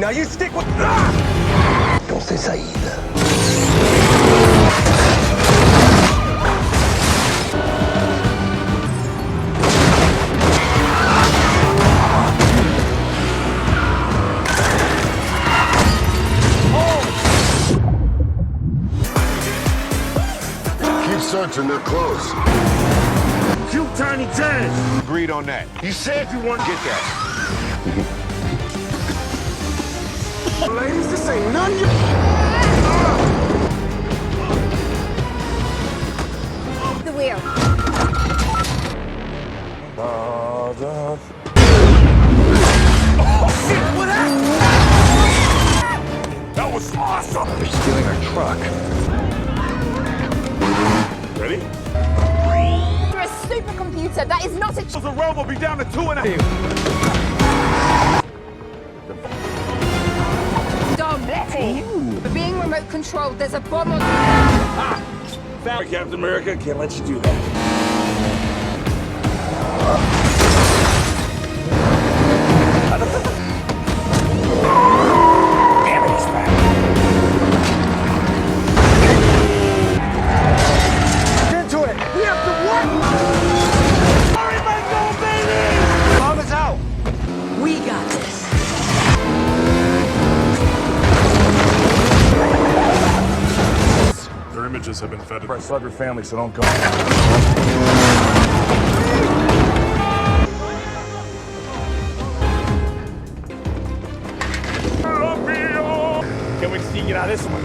Now you stick with... Entonces saída. Keep searching, they're close. Cute tiny Jazz. Agreed on that. You said you want to Get that. Ladies, this ain't none of you. The wheel. Oh, shit, what happened? That was awesome. They're stealing our truck. Ready? You're a supercomputer. That is not a... The road will be down to 2.5. Dom, Letty. For being remote controlled, there's a bomb on... Sorry, Captain America, can't let you do that. Damn it, he's back. Get to it! We have to work! Hurry, my goal, baby! Bomb is out! We got this. Their images have been fed by Slugger family, so don't go. Can we see you get out of this one?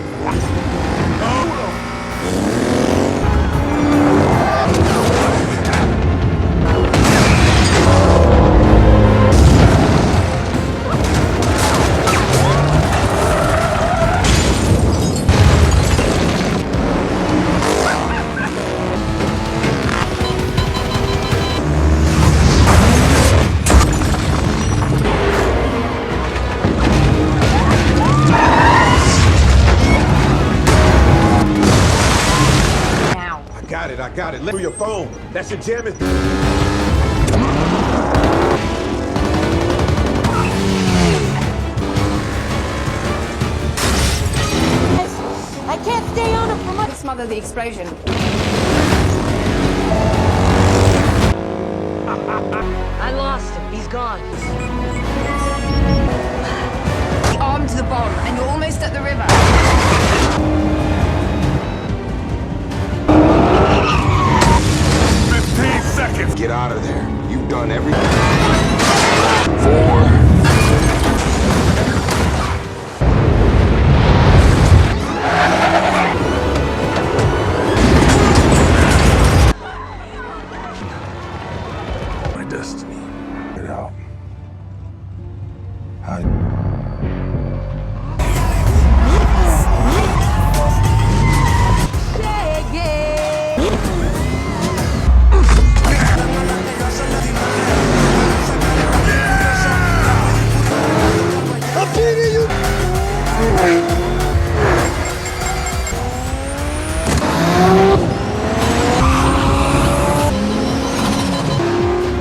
I got it. Through your phone. That should jam it. I can't stay on it for much. Smother the explosion. I lost him. He's gone. The arm to the bomb, and you're almost at the river. 15 seconds. Get out of there. You've done everything. 4. My destiny. Get out. Hide.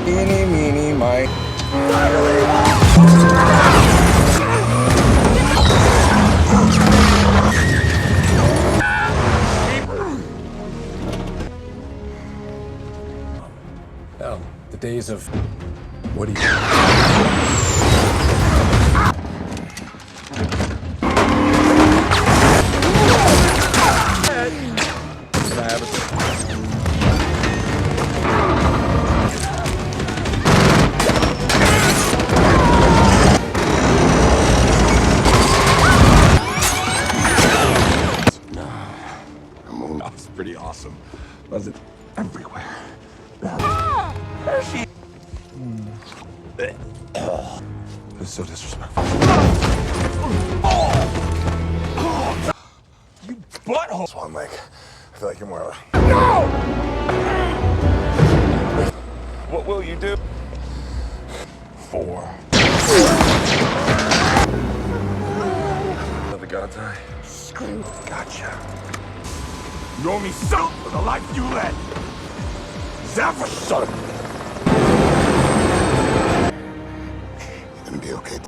Eeny, meeny, miny. Oh, the days of... What do you... That's pretty awesome. Was it everywhere? It's so disrespectful. You butthole! Swan Lake. I feel like you're more of a... No! What will you do? 4. Let the god die. Screw. Gotcha. You owe me something for the life you led. Is that for certain? You're gonna be okay.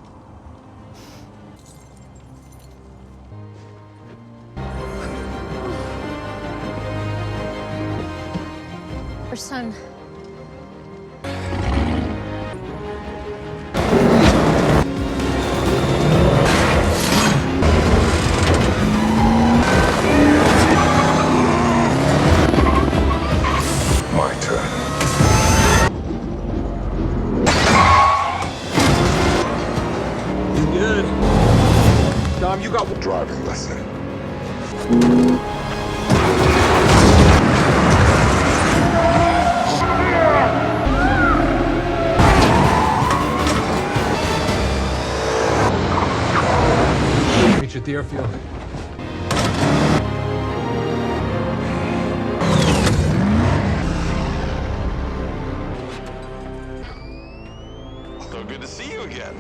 Her son. My turn. You good? Dom, you got Driving lesson. Reach at the airfield. So good to see you again.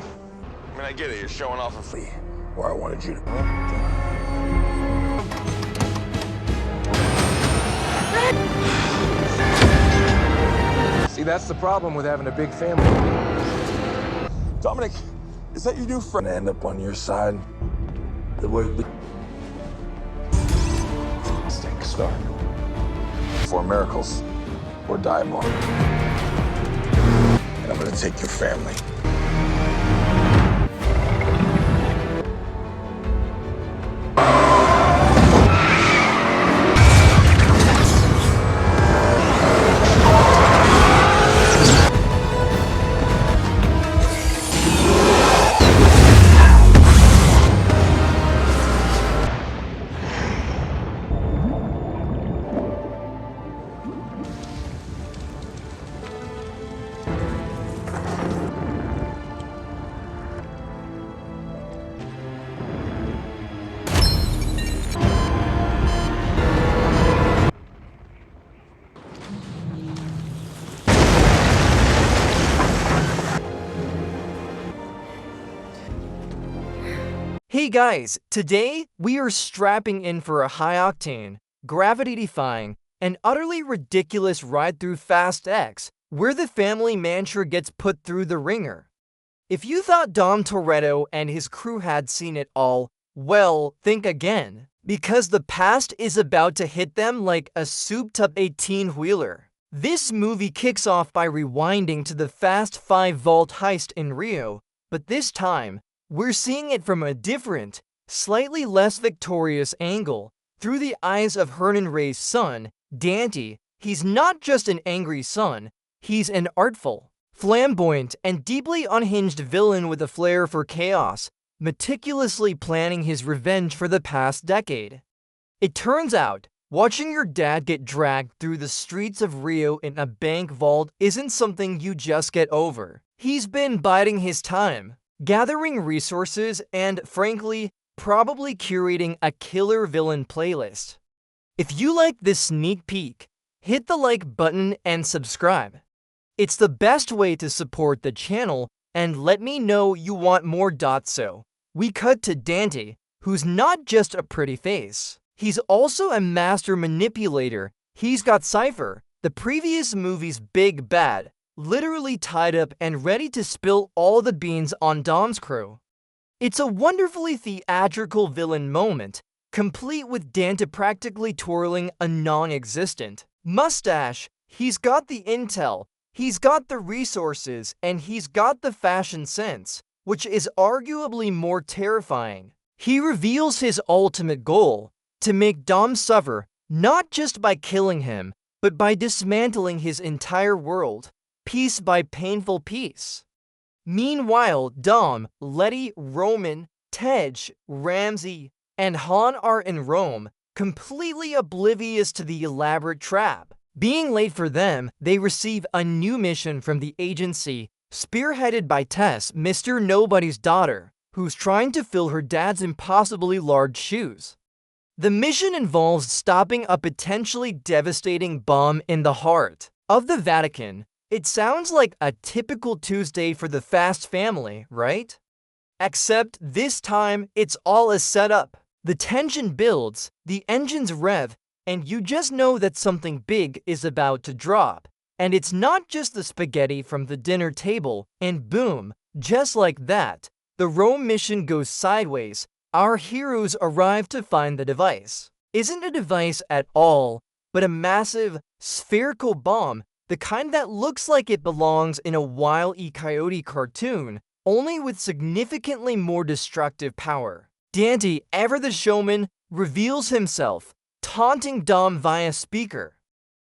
I mean, I get it, you're showing off a free. Where I wanted you to. See, that's the problem with having a big family. Dominic, is that your new friend? End up on your side. The way the stink start. For miracles or die more. And I'm gonna take your family. Hey guys, today we are strapping in for a high-octane, gravity-defying, and utterly ridiculous ride through Fast X, where the family mantra gets put through the ringer. If you thought Dom Toretto and his crew had seen it all, well, think again, because the past is about to hit them like a souped-up 18-wheeler. This movie kicks off by rewinding to the Fast 5 vault heist in Rio, but this time, we're seeing it from a different, slightly less victorious angle, through the eyes of Hernan Reyes' son, Dante. He's not just an angry son, he's an artful, flamboyant, and deeply unhinged villain with a flair for chaos, meticulously planning his revenge for the past decade. It turns out, watching your dad get dragged through the streets of Rio in a bank vault isn't something you just get over. He's been biding his time, gathering resources, and, frankly, probably curating a killer villain playlist. If you like this sneak peek, hit the like button and subscribe. It's the best way to support the channel, and let me know you want more. So, we cut to Dante, who's not just a pretty face. He's also a master manipulator. He's got Cypher, the previous movie's big bad, literally tied up and ready to spill all the beans on Dom's crew. It's a wonderfully theatrical villain moment, complete with Dante practically twirling a non-existent mustache. He's got the intel, he's got the resources, and he's got the fashion sense, which is arguably more terrifying. He reveals his ultimate goal, to make Dom suffer, not just by killing him, but by dismantling his entire world, piece by painful piece. Meanwhile, Dom, Letty, Roman, Tej, Ramsey, and Han are in Rome, completely oblivious to the elaborate trap. Being late for them, they receive a new mission from the agency, spearheaded by Tess, Mr. Nobody's daughter, who's trying to fill her dad's impossibly large shoes. The mission involves stopping a potentially devastating bomb in the heart of the Vatican. It sounds like a typical Tuesday for the Fast family, right? Except this time, it's all a setup. The tension builds, the engines rev, and you just know that something big is about to drop. And it's not just the spaghetti from the dinner table, and boom, just like that, the Rome mission goes sideways. Our heroes arrive to find the device. Isn't a device at all, but a massive, spherical bomb, the kind that looks like it belongs in a Wile E. Coyote cartoon, only with significantly more destructive power. Dante, ever the showman, reveals himself, taunting Dom via speaker.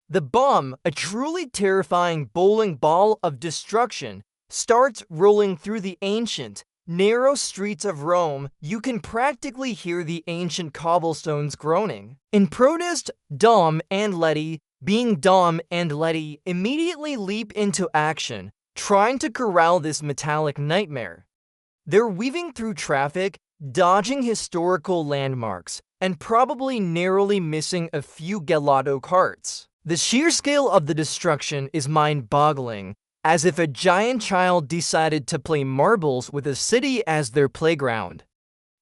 The bomb, a truly terrifying bowling ball of destruction, starts rolling through the ancient, narrow streets of Rome. You can practically hear the ancient cobblestones groaning. In protest, Dom and Letty, being Dom and Letty, immediately leap into action, trying to corral this metallic nightmare. They're weaving through traffic, dodging historical landmarks, and probably narrowly missing a few gelato carts. The sheer scale of the destruction is mind-boggling, as if a giant child decided to play marbles with a city as their playground.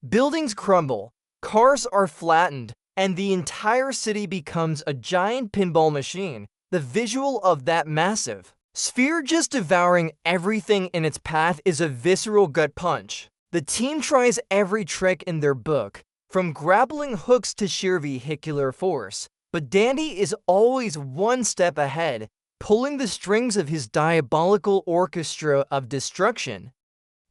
Buildings crumble, cars are flattened, and the entire city becomes a giant pinball machine. The visual of that massive sphere just devouring everything in its path is a visceral gut punch. The team tries every trick in their book, from grappling hooks to sheer vehicular force, but Dante is always one step ahead, pulling the strings of his diabolical orchestra of destruction.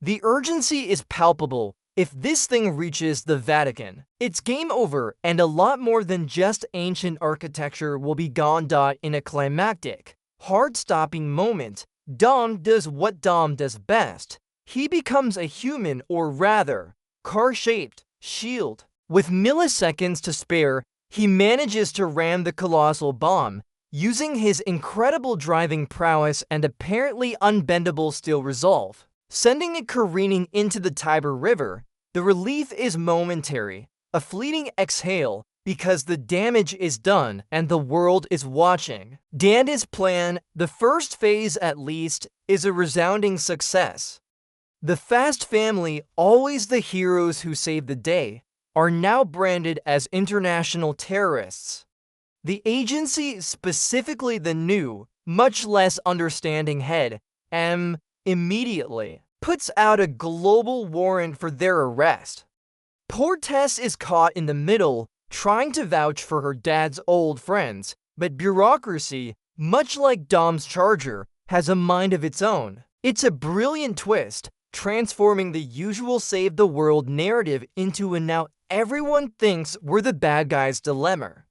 The urgency is palpable. If this thing reaches the Vatican, it's game over, and a lot more than just ancient architecture will be gone. In a climactic, heart-stopping moment, Dom does what Dom does best. He becomes a human, or rather, car-shaped shield. With milliseconds to spare, he manages to ram the colossal bomb, using his incredible driving prowess and apparently unbendable steel resolve, sending it careening into the Tiber River. The relief is momentary, a fleeting exhale, because the damage is done and the world is watching. Dante's plan, the first phase at least, is a resounding success. The Fast family, always the heroes who save the day, are now branded as international terrorists. The agency, specifically the new, much less understanding head, M, immediately puts out a global warrant for their arrest. Poor Tess is caught in the middle, trying to vouch for her dad's old friends, but bureaucracy, much like Dom's Charger, has a mind of its own. It's a brilliant twist, transforming the usual save the world narrative into a now everyone thinks we're the bad guys dilemma.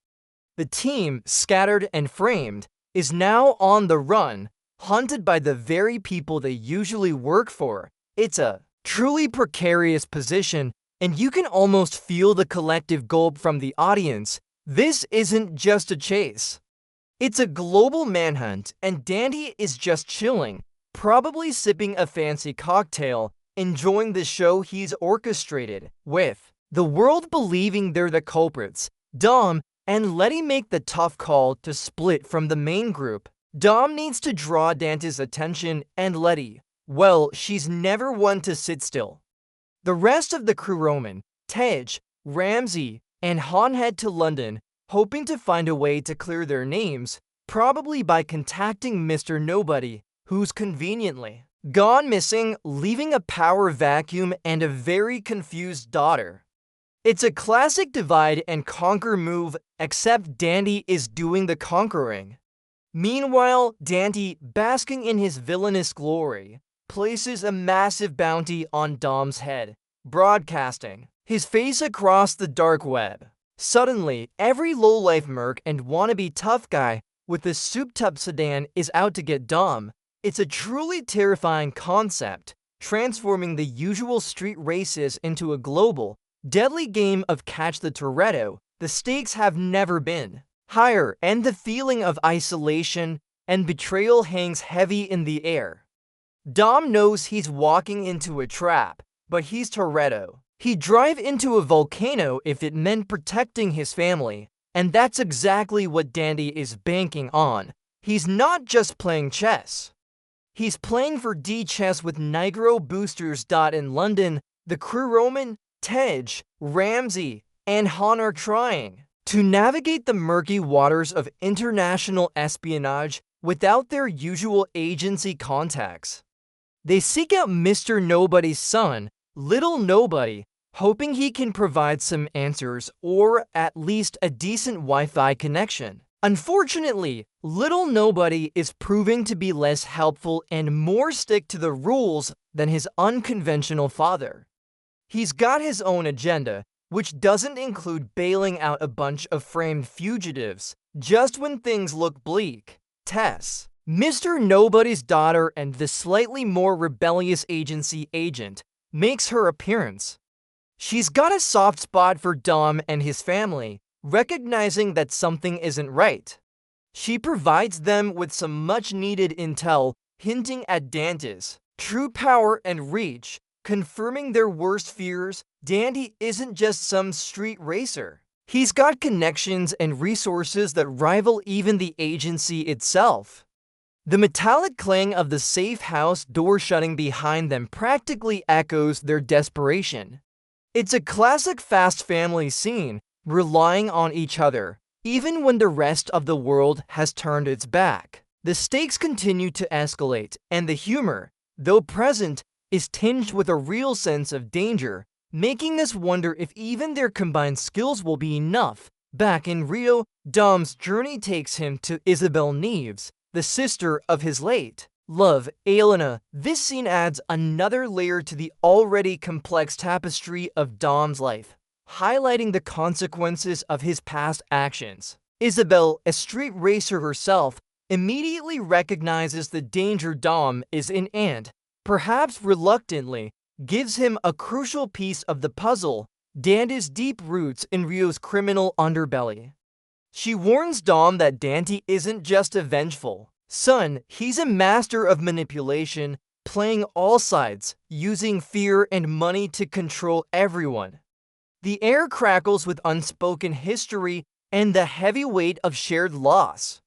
The team, scattered and framed, is now on the run, hunted by the very people they usually work for. It's a truly precarious position, and you can almost feel the collective gulp from the audience. This isn't just a chase. It's a global manhunt, and Dante is just chilling, probably sipping a fancy cocktail, enjoying the show he's orchestrated. With the world believing they're the culprits, Dom and Letty make the tough call to split from the main group. Dom needs to draw Dante's attention, and Letty, well, she's never one to sit still. The rest of the crew, Roman, Tej, Ramsey, and Han, head to London, hoping to find a way to clear their names, probably by contacting Mr. Nobody, who's conveniently gone missing, leaving a power vacuum and a very confused daughter. It's a classic divide and conquer move, except Dante is doing the conquering. Meanwhile, Dante, basking in his villainous glory, places a massive bounty on Dom's head, broadcasting his face across the dark web. Suddenly, every lowlife merc and wannabe tough guy with a souped-up sedan is out to get Dom. It's a truly terrifying concept, transforming the usual street races into a global, deadly game of catch the Toretto. The stakes have never been higher, and the feeling of isolation and betrayal hangs heavy in the air. Dom knows he's walking into a trap, but he's Toretto. He'd drive into a volcano if it meant protecting his family, and that's exactly what Dante is banking on. He's not just playing chess. He's playing for D chess with Nigro boosters. In London, the crew, Roman, Tej, Ramsey, and Han, are trying to navigate the murky waters of international espionage without their usual agency contacts. They seek out Mr. Nobody's son, Little Nobody, hoping he can provide some answers or at least a decent Wi-Fi connection. Unfortunately, little nobody is proving to be less helpful and more stick to the rules than his unconventional father. He's got his own agenda, which doesn't include bailing out a bunch of framed fugitives just when things look bleak. Tess, Mr. Nobody's daughter and the slightly more rebellious agency agent, makes her appearance. She's got a soft spot for Dom and his family, recognizing that something isn't right. She provides them with some much-needed intel, hinting at Dante's true power and reach, confirming their worst fears. Dante isn't just some street racer. He's got connections and resources that rival even the agency itself. The metallic clang of the safe house door shutting behind them practically echoes their desperation. It's a classic Fast family scene, relying on each other, even when the rest of the world has turned its back. The stakes continue to escalate, and the humor, though present, is tinged with a real sense of danger, making us wonder if even their combined skills will be enough. Back in Rio, Dom's journey takes him to Isabel Neves, the sister of his late love, Elena. This scene adds another layer to the already complex tapestry of Dom's life, highlighting the consequences of his past actions. Isabel, a street racer herself, immediately recognizes the danger Dom is in and, perhaps reluctantly, gives him a crucial piece of the puzzle: Dante's deep roots in Rio's criminal underbelly. She warns Dom that Dante isn't just a vengeful son, he's a master of manipulation, playing all sides, using fear and money to control everyone. The air crackles with unspoken history and the heavy weight of shared loss.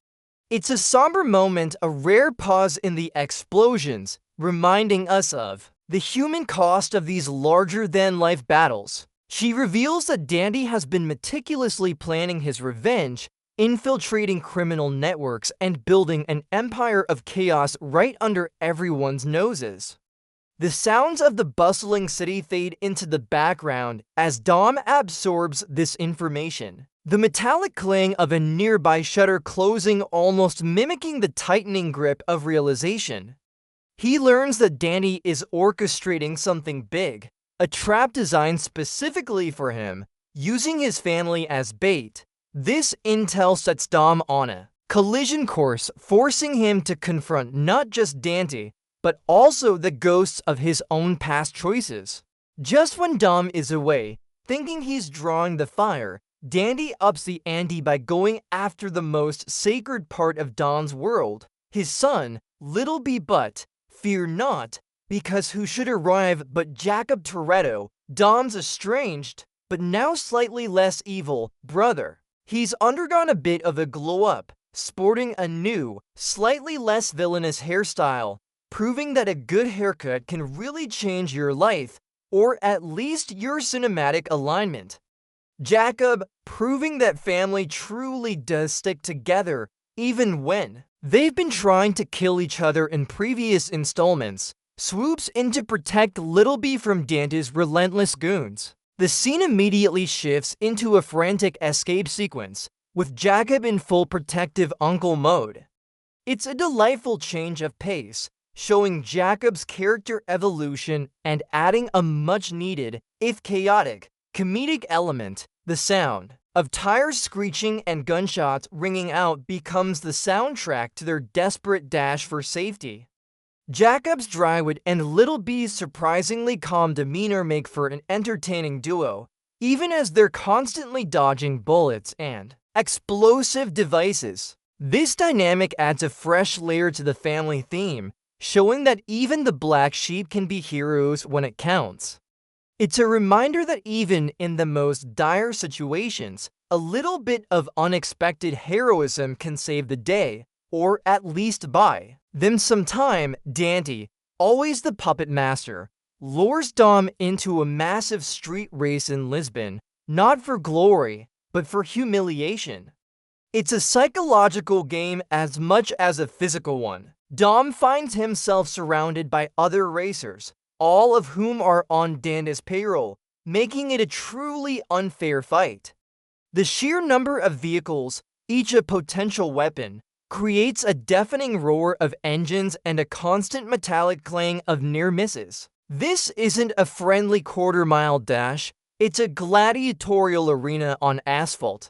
It's a somber moment, a rare pause in the explosions, reminding us of the human cost of these larger-than-life battles. She reveals that Dante has been meticulously planning his revenge, infiltrating criminal networks and building an empire of chaos right under everyone's noses. The sounds of the bustling city fade into the background as Dom absorbs this information. The metallic clang of a nearby shutter closing almost mimicking the tightening grip of realization. He learns that Dante is orchestrating something big, a trap designed specifically for him, using his family as bait. This intel sets Dom on a collision course, forcing him to confront not just Dante, but also the ghosts of his own past choices. Just when Dom is away, thinking he's drawing the fire, Dante ups the ante by going after the most sacred part of Dom's world, his son, Little B. But fear not, because who should arrive but Jacob Toretto, Dom's estranged, but now slightly less evil, brother. He's undergone a bit of a glow-up, sporting a new, slightly less villainous hairstyle, proving that a good haircut can really change your life, or at least your cinematic alignment. Jacob, proving that family truly does stick together, even when they've been trying to kill each other in previous installments, swoops in to protect Little B from Dante's relentless goons. The scene immediately shifts into a frantic escape sequence, with Jacob in full protective uncle mode. It's a delightful change of pace, showing Jacob's character evolution and adding a much-needed, if chaotic, comedic element. The sound of tires screeching and gunshots ringing out becomes the soundtrack to their desperate dash for safety. Jacob's dry wit and Little B's surprisingly calm demeanor make for an entertaining duo, even as they're constantly dodging bullets and explosive devices. This dynamic adds a fresh layer to the family theme, showing that even the black sheep can be heroes when it counts. It's a reminder that even in the most dire situations, a little bit of unexpected heroism can save the day, or at least buy them some time. Dante, always the puppet master, lures Dom into a massive street race in Lisbon, not for glory, but for humiliation. It's a psychological game as much as a physical one. Dom finds himself surrounded by other racers, all of whom are on Dante's payroll, making it a truly unfair fight. The sheer number of vehicles, each a potential weapon, creates a deafening roar of engines and a constant metallic clang of near misses. This isn't a friendly quarter-mile dash, it's a gladiatorial arena on asphalt.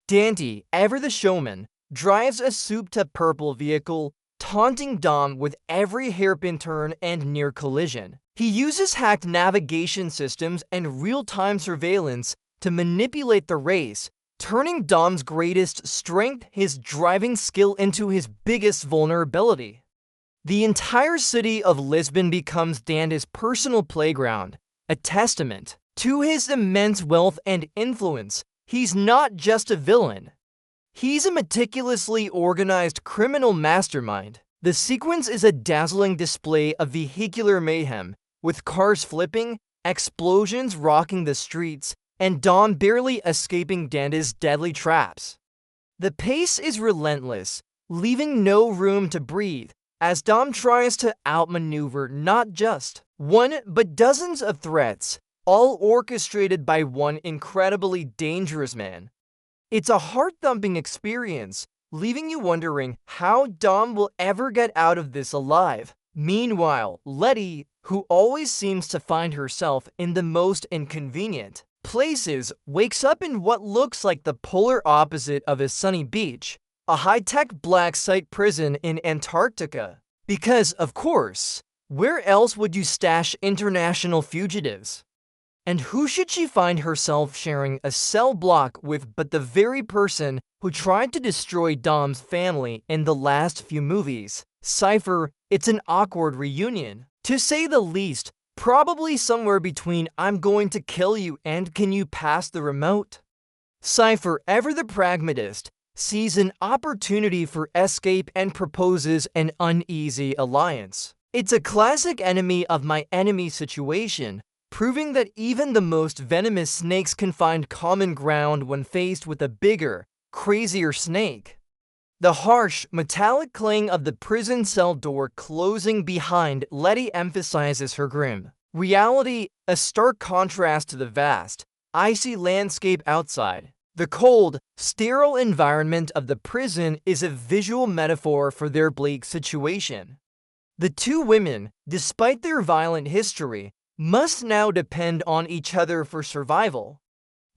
Dante, ever the showman, drives a souped-up purple vehicle, taunting Dom with every hairpin turn and near collision. He uses hacked navigation systems and real-time surveillance to manipulate the race, turning Dom's greatest strength, his driving skill, into his biggest vulnerability. The entire city of Lisbon becomes Dante's personal playground, a testament to his immense wealth and influence. He's not just a villain. He's a meticulously organized criminal mastermind. The sequence is a dazzling display of vehicular mayhem, with cars flipping, explosions rocking the streets, and Dom barely escaping Dante's deadly traps. The pace is relentless, leaving no room to breathe, as Dom tries to outmaneuver not just one but dozens of threats, all orchestrated by one incredibly dangerous man. It's a heart-thumping experience, leaving you wondering how Dom will ever get out of this alive. Meanwhile, Letty, who always seems to find herself in the most inconvenient places, wakes up in what looks like the polar opposite of a sunny beach, a high-tech black site prison in Antarctica. Because, of course, where else would you stash international fugitives? And who should she find herself sharing a cell block with but the very person who tried to destroy Dom's family in the last few movies? Cypher. It's an awkward reunion, to say the least, probably somewhere between "I'm going to kill you" and "Can you pass the remote?" Cypher, ever the pragmatist, sees an opportunity for escape and proposes an uneasy alliance. It's a classic enemy of my enemy situation, proving that even the most venomous snakes can find common ground when faced with a bigger, crazier snake. The harsh, metallic clang of the prison cell door closing behind Letty emphasizes her grim reality, a stark contrast to the vast, icy landscape outside. The cold, sterile environment of the prison is a visual metaphor for their bleak situation. The two women, despite their violent history, must now depend on each other for survival.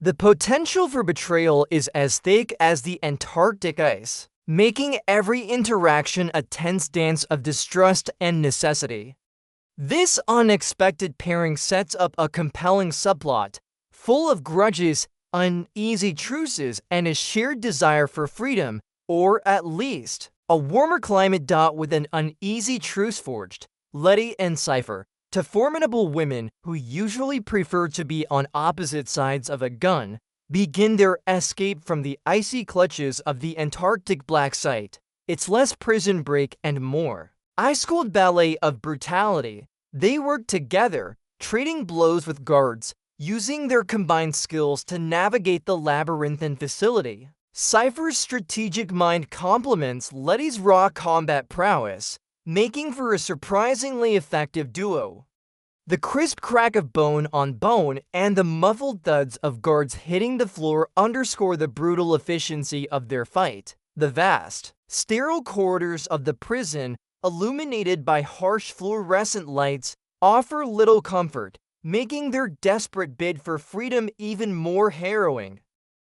The potential for betrayal is as thick as the Antarctic ice, making every interaction a tense dance of distrust and necessity. This unexpected pairing sets up a compelling subplot, full of grudges, uneasy truces, and a shared desire for freedom, or at least a warmer climate. With an uneasy truce forged, Letty and Cypher, to formidable women who usually prefer to be on opposite sides of a gun, begin their escape from the icy clutches of the Antarctic black site. It's less prison break and more ice-cold ballet of brutality. They work together, trading blows with guards, using their combined skills to navigate the labyrinthine facility. Cypher's strategic mind complements Letty's raw combat prowess, making for a surprisingly effective duo. The crisp crack of bone on bone and the muffled thuds of guards hitting the floor underscore the brutal efficiency of their fight. The vast, sterile corridors of the prison, illuminated by harsh fluorescent lights, offer little comfort, making their desperate bid for freedom even more harrowing.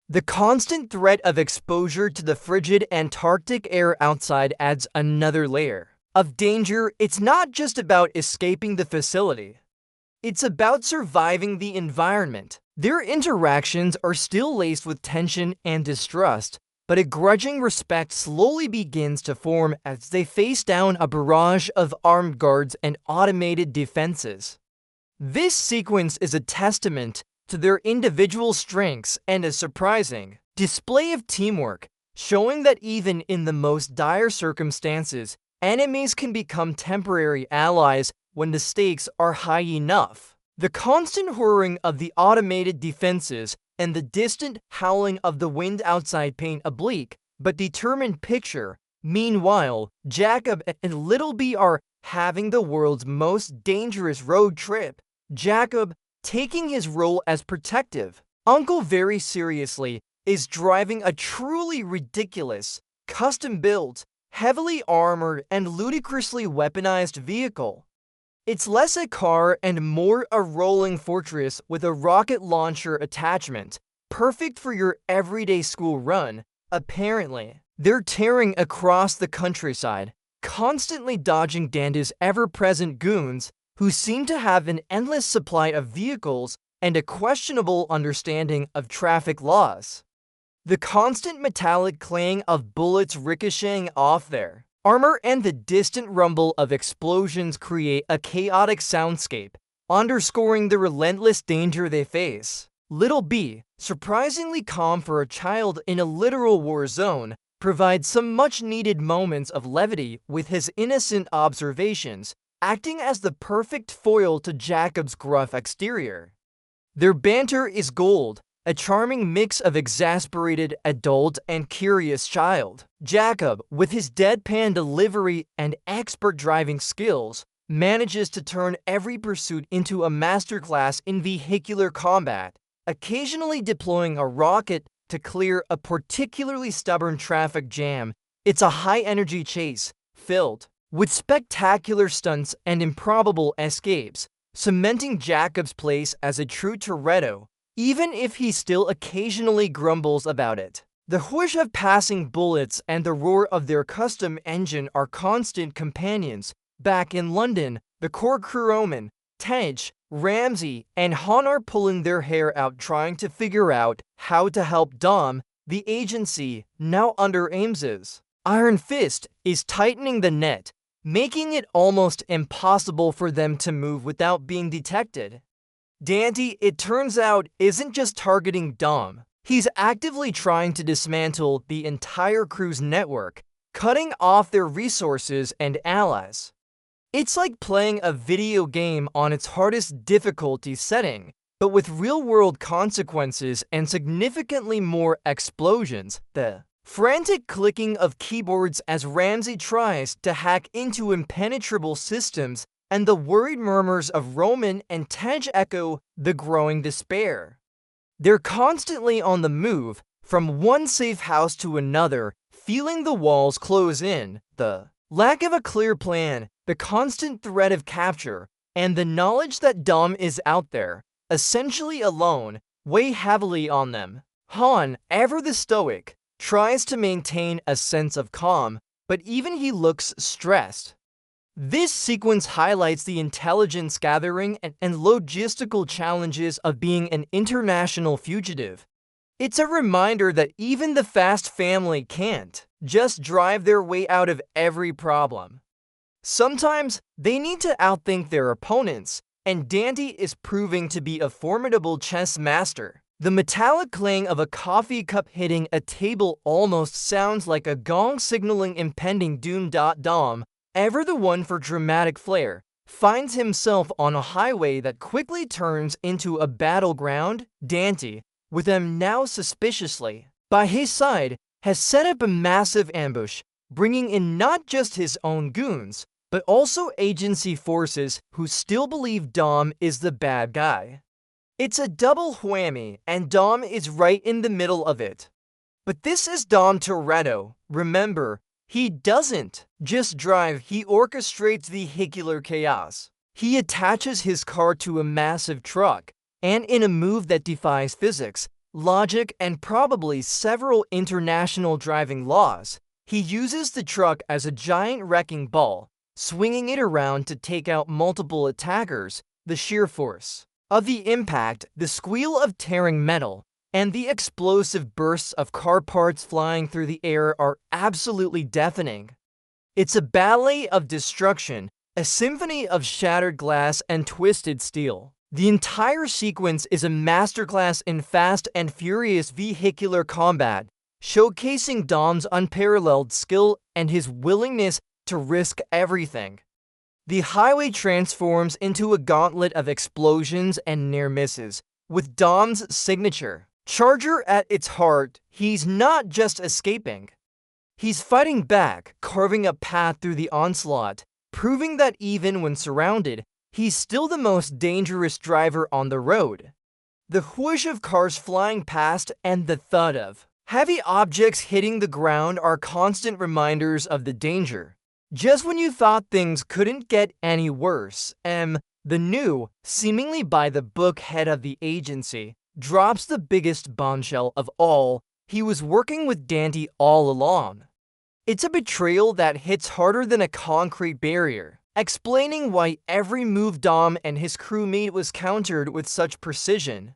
The constant threat of exposure to the frigid Antarctic air outside adds another layer of danger. It's not just about escaping the facility. It's about surviving the environment. Their interactions are still laced with tension and distrust, but a grudging respect slowly begins to form as they face down a barrage of armed guards and automated defenses. This sequence is a testament to their individual strengths and a surprising display of teamwork, showing that even in the most dire circumstances, enemies can become temporary allies when the stakes are high enough. The constant whirring of the automated defenses and the distant howling of the wind outside paint a bleak but determined picture. Meanwhile, Jacob and Little B are having the world's most dangerous road trip. Jacob, taking his role as protective uncle very seriously, is driving a truly ridiculous, custom-built, heavily armored, and ludicrously weaponized vehicle. It's less a car and more a rolling fortress with a rocket launcher attachment, perfect for your everyday school run, apparently. They're tearing across the countryside, constantly dodging Dante's ever-present goons, who seem to have an endless supply of vehicles and a questionable understanding of traffic laws. The constant metallic clang of bullets ricocheting off their armor and the distant rumble of explosions create a chaotic soundscape, underscoring the relentless danger they face. Little B, surprisingly calm for a child in a literal war zone, provides some much-needed moments of levity with his innocent observations, acting as the perfect foil to Jacob's gruff exterior. Their banter is gold, a charming mix of exasperated adult and curious child. Jacob, with his deadpan delivery and expert driving skills, manages to turn every pursuit into a masterclass in vehicular combat, occasionally deploying a rocket to clear a particularly stubborn traffic jam. It's a high-energy chase, filled with spectacular stunts and improbable escapes, cementing Jacob's place as a true Toretto, even if he still occasionally grumbles about it. The whoosh of passing bullets and the roar of their custom engine are constant companions. Back in London, the core crewmen, Tej, Ramsey, and Han are pulling their hair out trying to figure out how to help Dom, the agency, now under Ames's iron fist, is tightening the net, making it almost impossible for them to move without being detected. Dante, it turns out, isn't just targeting Dom. He's actively trying to dismantle the entire crew's network, cutting off their resources and allies. It's like playing a video game on its hardest difficulty setting, but with real-world consequences and significantly more explosions. The frantic clicking of keyboards as Ramsey tries to hack into impenetrable systems, and the worried murmurs of Roman and Tej echo the growing despair. They're constantly on the move, from one safe house to another, feeling the walls close in. The lack of a clear plan, the constant threat of capture, and the knowledge that Dom is out there, essentially alone, weigh heavily on them. Han, ever the stoic, tries to maintain a sense of calm, but even he looks stressed. This sequence highlights the intelligence gathering and logistical challenges of being an international fugitive. It's a reminder that even the fast family can't just drive their way out of every problem. Sometimes they need to outthink their opponents, and Dante is proving to be a formidable chess master. The metallic clang of a coffee cup hitting a table almost sounds like a gong signaling impending doom. Dom, ever the one for dramatic flair, finds himself on a highway that quickly turns into a battleground. Dante, with them now suspiciously by his side, has set up a massive ambush, bringing in not just his own goons, but also agency forces who still believe Dom is the bad guy. It's a double whammy, and Dom is right in the middle of it. But this is Dom Toretto. Remember, he doesn't just drive, he orchestrates vehicular chaos. He attaches his car to a massive truck, and in a move that defies physics, logic, and probably several international driving laws, he uses the truck as a giant wrecking ball, swinging it around to take out multiple attackers. The sheer force of the impact, the squeal of tearing metal, and the explosive bursts of car parts flying through the air are absolutely deafening. It's a ballet of destruction, a symphony of shattered glass and twisted steel. The entire sequence is a masterclass in fast and furious vehicular combat, showcasing Dom's unparalleled skill and his willingness to risk everything. The highway transforms into a gauntlet of explosions and near misses, with Dom's signature charger at its heart. He's not just escaping. He's fighting back, carving a path through the onslaught, proving that even when surrounded, he's still the most dangerous driver on the road. the whoosh of cars flying past and the thud of heavy objects hitting the ground are constant reminders of the danger. Just when you thought things couldn't get any worse, the new, seemingly by-the-book head of the agency, drops the biggest bombshell of all. He was working with Dante all along. It's a betrayal that hits harder than a concrete barrier, explaining why every move Dom and his crew made was countered with such precision.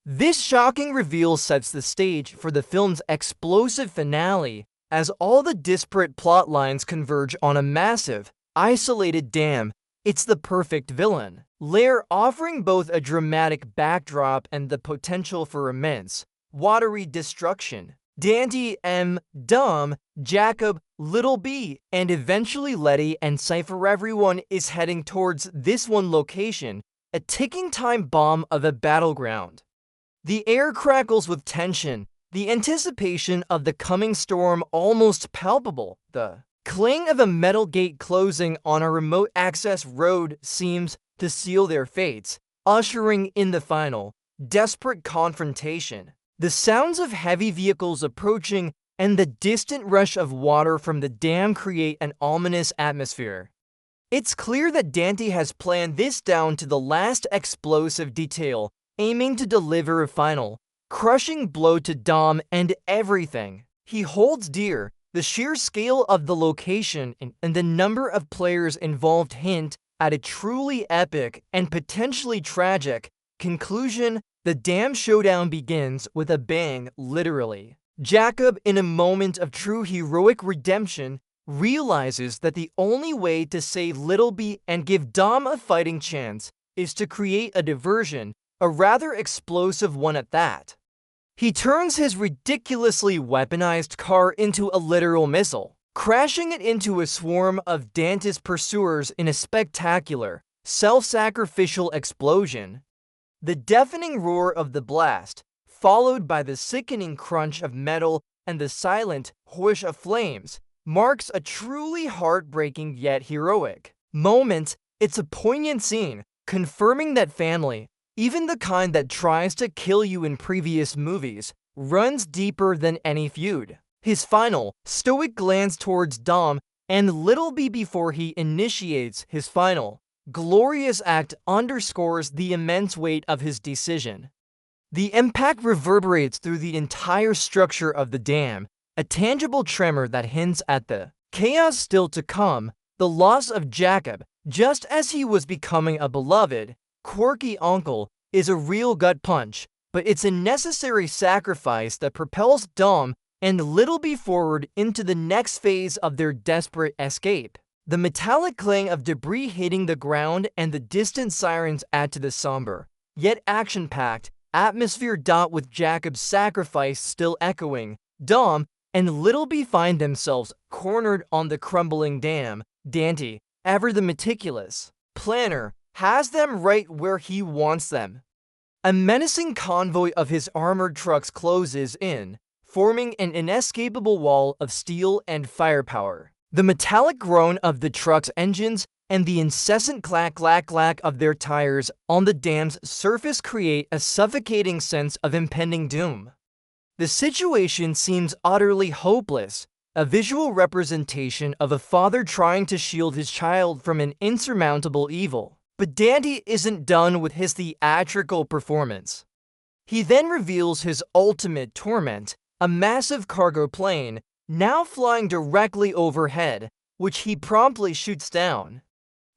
This shocking reveal sets the stage for the film's explosive finale, as all the disparate plot lines converge on a massive, isolated dam. It's the perfect villain layer, offering both a dramatic backdrop and the potential for immense, watery destruction. Dante, Dom, Jacob, Little B, and eventually Letty and Cypher, everyone is heading towards this one location, a ticking time bomb of a battleground. The air crackles with tension, the anticipation of the coming storm almost palpable. The clang of a metal gate closing on a remote access road seems to seal their fates, ushering in the final, desperate confrontation. The sounds of heavy vehicles approaching and the distant rush of water from the dam create an ominous atmosphere. It's clear that Dante has planned this down to the last explosive detail, aiming to deliver a final, crushing blow to Dom and everything he holds dear. The sheer scale of the location and the number of players involved hint at a truly epic and potentially tragic conclusion. The dam showdown begins with a bang, literally. Jacob, in a moment of true heroic redemption, realizes that the only way to save Little B and give Dom a fighting chance is to create a diversion, a rather explosive one at that. He turns his ridiculously weaponized car into a literal missile, crashing it into a swarm of Dante's pursuers in a spectacular, self-sacrificial explosion. The deafening roar of the blast, followed by the sickening crunch of metal and the silent whoosh of flames, marks a truly heartbreaking yet heroic moment. It's a poignant scene, confirming that family, even the kind that tries to kill you in previous movies, runs deeper than any feud. His final, stoic glance towards Dom and Little B before he initiates his final, glorious act underscores the immense weight of his decision. The impact reverberates through the entire structure of the dam, a tangible tremor that hints at the chaos still to come. The loss of Jacob, just as he was becoming a beloved, quirky uncle, is a real gut punch, but it's a necessary sacrifice that propels Dom and Little B forward into the next phase of their desperate escape. The metallic clang of debris hitting the ground and the distant sirens add to the somber, yet action-packed, atmosphere. With Jacob's sacrifice still echoing, Dom and Little B find themselves cornered on the crumbling dam. Dante, ever the meticulous planner, has them right where he wants them. A menacing convoy of his armored trucks closes in, forming an inescapable wall of steel and firepower. The metallic groan of the truck's engines and the incessant clack-clack-clack of their tires on the dam's surface create a suffocating sense of impending doom. The situation seems utterly hopeless, a visual representation of a father trying to shield his child from an insurmountable evil. But Dante isn't done with his theatrical performance. He then reveals his ultimate torment, a massive cargo plane, now flying directly overhead, which he promptly shoots down.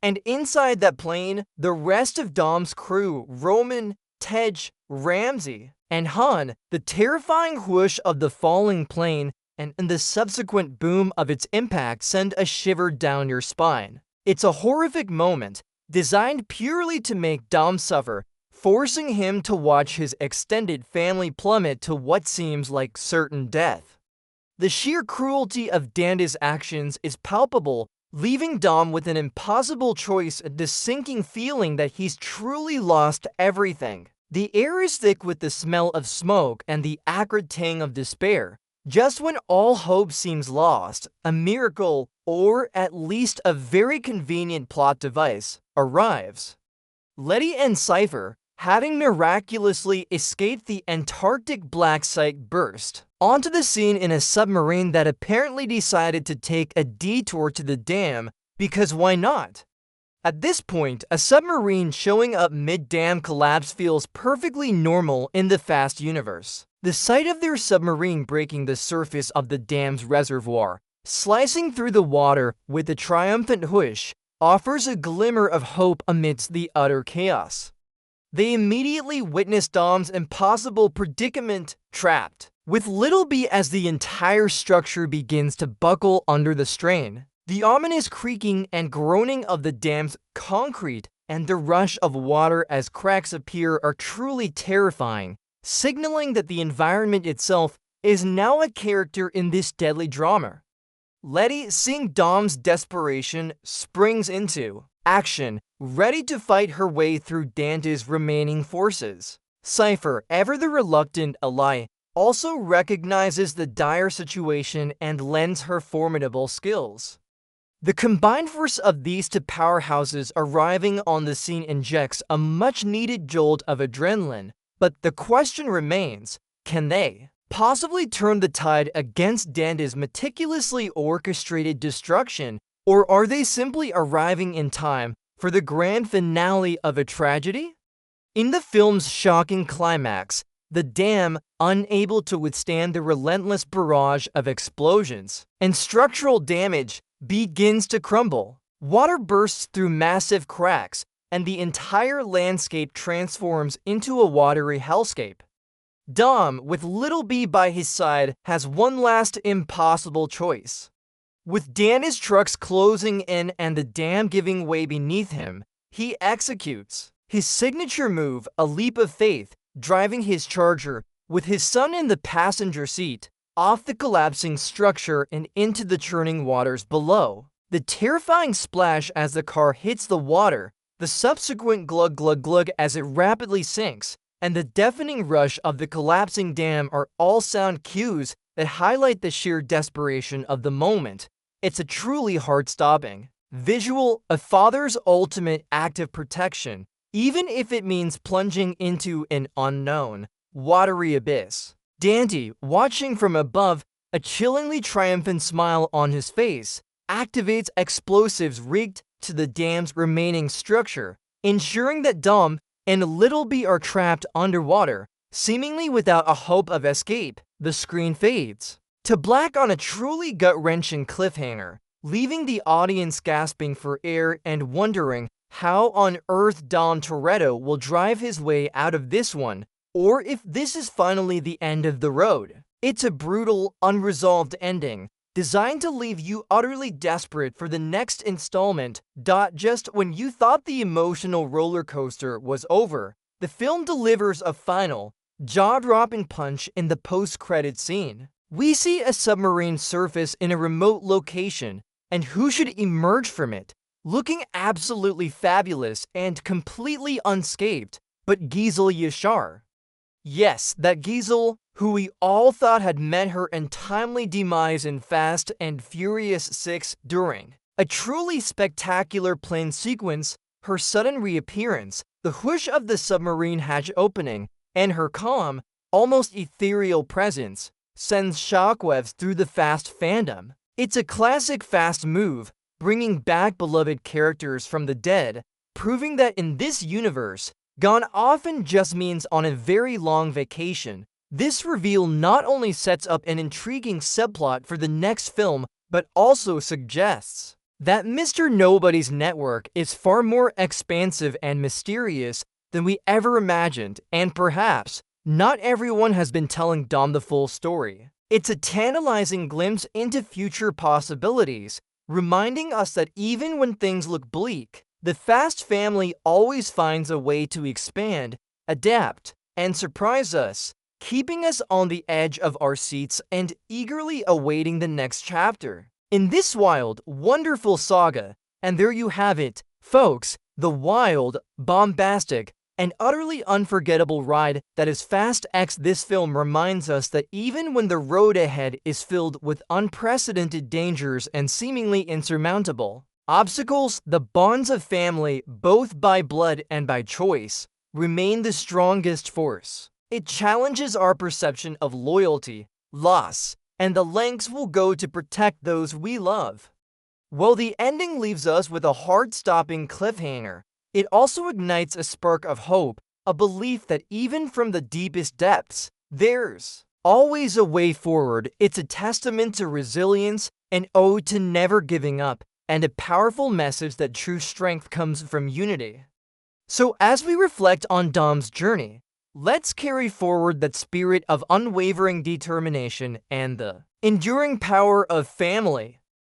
And inside that plane, the rest of Dom's crew, Roman, Tej, Ramsey, and Han. The terrifying whoosh of the falling plane and the subsequent boom of its impact send a shiver down your spine. It's a horrific moment, designed purely to make Dom suffer, forcing him to watch his extended family plummet to what seems like certain death. The sheer cruelty of Dante's actions is palpable, leaving Dom with an impossible choice, the sinking feeling that he's truly lost everything. The air is thick with the smell of smoke and the acrid tang of despair. Just when all hope seems lost, a miracle, or at least a very convenient plot device, arrives. Letty and Cypher, having miraculously escaped the Antarctic black site burst onto the scene in a submarine that apparently decided to take a detour to the dam because why not? At this point, a submarine showing up mid-dam collapse feels perfectly normal in the Fast universe. The sight of their submarine breaking the surface of the dam's reservoir, slicing through the water with a triumphant whoosh, offers a glimmer of hope amidst the utter chaos. They immediately witness Dom's impossible predicament, trapped, with little B as the entire structure begins to buckle under the strain. The ominous creaking and groaning of the dam's concrete and the rush of water as cracks appear are truly terrifying, signaling that the environment itself is now a character in this deadly drama. Letty, seeing Dom's desperation, springs into action, ready to fight her way through Dante's remaining forces. Cypher, ever the reluctant ally, also recognizes the dire situation and lends her formidable skills. The combined force of these two powerhouses arriving on the scene injects a much-needed jolt of adrenaline, but the question remains, can they possibly turn the tide against Dante's meticulously orchestrated destruction, or are they simply arriving in time for the grand finale of a tragedy? In the film's shocking climax, the dam, unable to withstand the relentless barrage of explosions and structural damage, begins to crumble. Water bursts through massive cracks, and the entire landscape transforms into a watery hellscape. Dom, with little B by his side, has one last impossible choice. With Dante's trucks closing in and the dam giving way beneath him, he executes his signature move, a leap of faith, driving his charger, with his son in the passenger seat, off the collapsing structure and into the churning waters below. The terrifying splash as the car hits the water, the subsequent glug glug glug as it rapidly sinks, and the deafening rush of the collapsing dam are all sound cues that highlight the sheer desperation of the moment. It's a truly heart-stopping visual, a father's ultimate act of protection, even if it means plunging into an unknown, watery abyss. Dante, watching from above, a chillingly triumphant smile on his face, activates explosives rigged to the dam's remaining structure, ensuring that Dom and Little B are trapped underwater, seemingly without a hope of escape. The screen fades to black on a truly gut-wrenching cliffhanger, leaving the audience gasping for air and wondering how on earth Dom Toretto will drive his way out of this one, or if this is finally the end of the road. It's a brutal, unresolved ending, designed to leave you utterly desperate for the next installment. Just when you thought the emotional roller coaster was over, the film delivers a final, jaw-dropping punch in the post-credit scene. We see a submarine surface in a remote location, and who should emerge from it, looking absolutely fabulous and completely unscathed, but Giselle Yashar. Yes, that Giselle, who we all thought had met her untimely demise in Fast and Furious 6 during a truly spectacular plane sequence, her sudden reappearance, the whoosh of the submarine hatch opening, and her calm, almost ethereal presence sends shockwaves through the Fast fandom. It's a classic Fast move, bringing back beloved characters from the dead, proving that in this universe, gone often just means on a very long vacation. This reveal not only sets up an intriguing subplot for the next film, but also suggests that Mr. Nobody's network is far more expansive and mysterious than we ever imagined, and perhaps not everyone has been telling Dom the full story. It's a tantalizing glimpse into future possibilities, reminding us that even when things look bleak, the Fast family always finds a way to expand, adapt, and surprise us, keeping us on the edge of our seats and eagerly awaiting the next chapter. In this wild, wonderful saga, and there you have it, folks, the wild, bombastic, and utterly unforgettable ride that is Fast X. This film reminds us that even when the road ahead is filled with unprecedented dangers and seemingly insurmountable obstacles, the bonds of family, both by blood and by choice, remain the strongest force. It challenges our perception of loyalty, loss, and the lengths we'll go to protect those we love. While the ending leaves us with a heart-stopping cliffhanger, it also ignites a spark of hope, a belief that even from the deepest depths, there's always a way forward. It's a testament to resilience, an ode to never giving up, and a powerful message that true strength comes from unity. So as we reflect on Dom's journey, let's carry forward that spirit of unwavering determination and the enduring power of family.